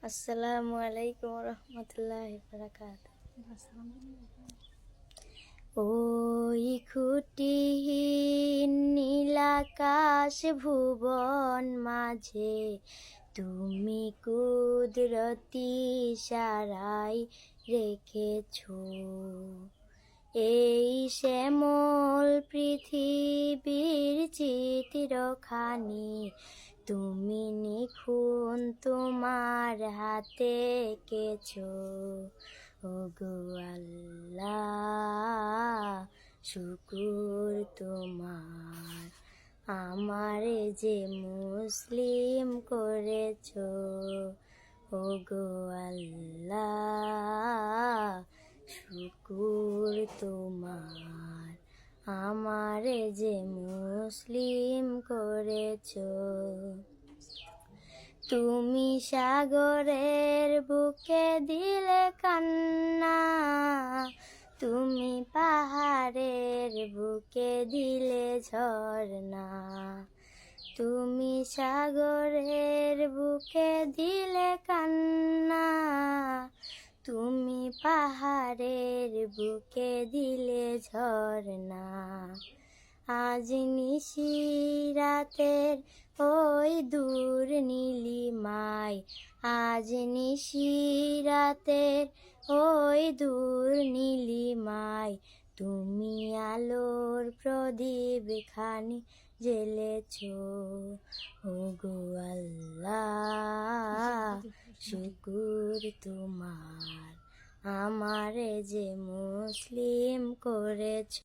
আসসালামু আলাইকুম রহমতুল্লাহি বারাকাতুহু। ওই খুঁটিহীন নীলাকাশ ভুবন মাঝে তুমি কুদরতি ইশারায় রেখেছো এই শ্যামল পৃথিবীর চিত্রখানি তুমি নিখুন তোমার হাতে এঁকেছো। ওগো আল্লাহ শুকুর তোমার, আমারে যে মুসলিম করেছো। ওগো আল্লাহ শুকুর তোমার, আমারে যে মুসলিম করেছো। তুমি সাগরের বুকে দিলে কান্না, তুমি পাহাড়ের বুকে দিলে ঝর্ণা। তুমি সাগরের বুকে দিলে কান্না, তুমি পাহাড়ের বুকে দিলে ঝর্ণা। আজ নিশিরাতের ওই দূর নীলিমায়, আজ নিশিরাতের ওই দূর নীলিমায় তুমি আলোর প্রদীপ খানি জ্বেলেছো। ওগো আল্লাহ শুকুর তোমার, আমারে যে মুসলিম করেছো।